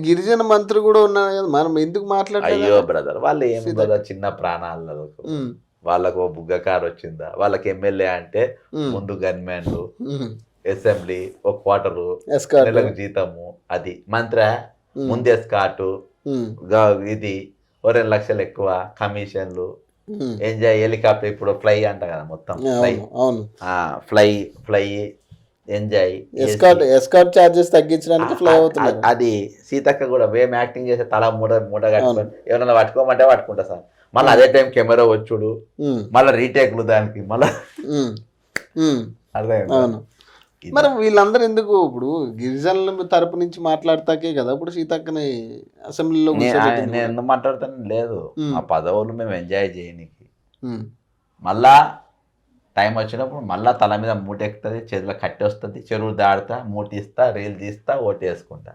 గిరిజన మంత్రి కూడా ఉన్నారు కదా, మనం ఎందుకు అయ్యో మాట్లాడలేదు? బ్రదర్, వాళ్ళు ఏం బ్రదర్, చిన్న ప్రాణాలు. వాళ్ళకు ఓ బుగ్గ కారు వచ్చిందా, వాళ్ళకి ఎమ్మెల్యే అంటే ముందు గన్మెన్లు, అసెంబ్లీ, ఒక క్వార్టరు, నెలకు జీతము, అది మంత్రి ముందు ఎస్కాటు, ఇది ఓ 2 లక్షలు ఎక్కువ కమిషన్లు, ఎంజాయ్ హెలికాప్టర్, ఇప్పుడు ఫ్లై అంట కదా మొత్తం, fly fly fly enjoy, escort charges తగ్గించడానికి ఫ్లై అవుతుంది. అది సీతక్క కూడా ఏం యాక్టింగ్ చేసే, తల మూడ కట్టుకొని ఎవరైనా పట్టుకోమంటే పట్టుకుంటా సార్, మళ్ళీ అదే టైం కెమెరా వచ్చుడు, మళ్ళీ రీటేక్లు దానికి, మళ్ళీ అవును. మరి వీళ్ళందరూ ఎందుకు ఇప్పుడు గిరిజనుల తరపు నుంచి మాట్లాడతాకే కదా ఇప్పుడు సీతక్కని అసెంబ్లీలో నేను ఎందుకు మాట్లాడతాను లేదు, ఆ పదవులు మేము ఎంజాయ్ చేయనికి, మళ్ళా టైం వచ్చినప్పుడు మళ్ళీ తల మీద మూట ఎక్కుతుంది, చేతిలో కట్టి వస్తుంది, చెరువు దాడుతా, మూట ఇస్తా, రీల్ తీస్తా, ఓటు వేసుకుంటా.